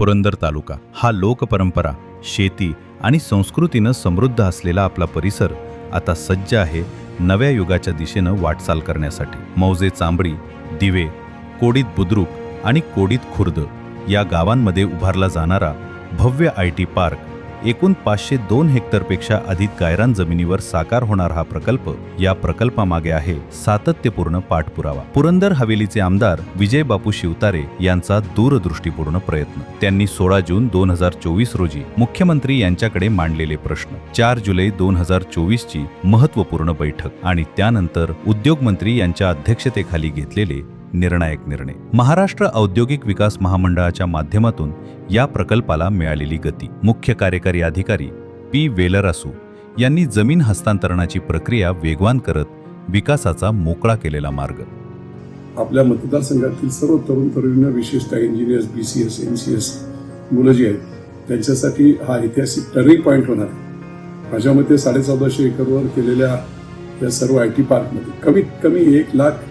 पुरंदर तालुका हा लोकपरंपरा, शेती आणि संस्कृतीनं समृद्ध असलेला आपला परिसर आता सज्ज आहे नव्या युगाच्या दिशेनं वाटचाल करण्यासाठी. मौजे चांबडी, दिवे, कोडीत बुद्रुक आणि कोडीत खुर्द या गावांमध्ये उभारला जाणारा भव्य IT पार्क, एकूण 502 हेक्टरपेक्षा अधिक गायरान जमिनीवर साकार होणार हा प्रकल्प. या प्रकल्पामागे आहे सातत्यपूर्ण पाठपुरावा. पुरंदर हवेलीचे आमदार विजय बापू शिवतारे यांचा दूरदृष्टीपूर्ण प्रयत्न. त्यांनी 16 जून 2024 रोजी मुख्यमंत्री यांच्याकडे मांडलेले प्रश्न, 4 जुलै 2024 ची महत्त्वपूर्ण बैठक आणि त्यानंतर उद्योगमंत्री यांच्या अध्यक्षतेखाली घेतलेले निर्णायक निर्णय. महाराष्ट्र औद्योगिक विकास महामंडळाच्या माध्यमातून या प्रकल्पाला मिळालेली गती. मुख्य कार्यकारी अधिकारी P. वेलरासू यांनी जमीन हस्तांतरणाची प्रक्रिया वेगवान करत विकासाचा मोकळा केलेला मार्ग. आपल्या मतदारसंघातील सर्व तरुण तरुणींना, विशेषतः इंजिनियर्स, BCS, MCS मुलं जी आहेत त्यांच्यासाठी हा ऐतिहासिक टर्निंग पॉईंट होणार आहे. माझ्या मते 1450 एकरवर केलेल्या या सर्व IT पार्कमध्ये कमीत कमी 1 लाख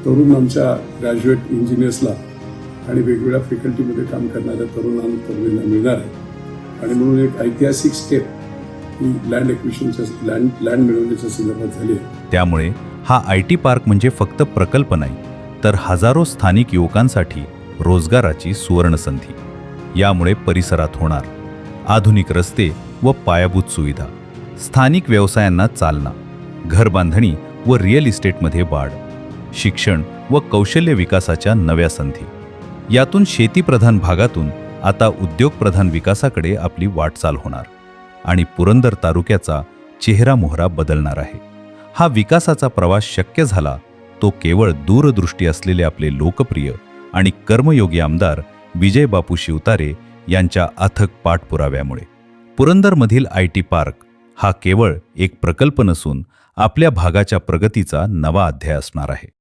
तरुण आमच्या ग्रॅज्युएट इंजिनियर्सला आणि वेगवेगळ्या फॅकल्टीमध्ये काम करणाऱ्या तरुणांना मिळणार आहे. आणि म्हणून एक ऐतिहासिक स्टेप ही लँड एक्विजिशनच्या लँड मिळवण्याच्या संदर्भात झाली आहे. त्यामुळे हा IT पार्क म्हणजे फक्त प्रकल्प नाही, तर हजारो स्थानिक युवकांसाठी रोजगाराची सुवर्णसंधी. यामुळे परिसरात होणार आधुनिक रस्ते व पायाभूत सुविधा, स्थानिक व्यवसायांना चालना, घरबांधणी व रिअल इस्टेटमध्ये वाढ, शिक्षण व कौशल्य विकासाच्या नव्या संधी. यातून शेतीप्रधान भागातून आता उद्योगप्रधान विकासाकडे आपली वाटचाल होणार आणि पुरंदर तालुक्याचा चेहरा मोहरा बदलणार आहे. हा विकासाचा प्रवास शक्य झाला तो केवळ दूरदृष्टी असलेले आपले लोकप्रिय आणि कर्मयोगी आमदार विजय बापू शिवतारे यांच्या अथक पाठपुराव्यामुळे. पुरंदरमधील IT पार्क हा केवळ एक प्रकल्प नसून आपल्या भागाच्या प्रगतीचा नवा अध्याय असणार आहे.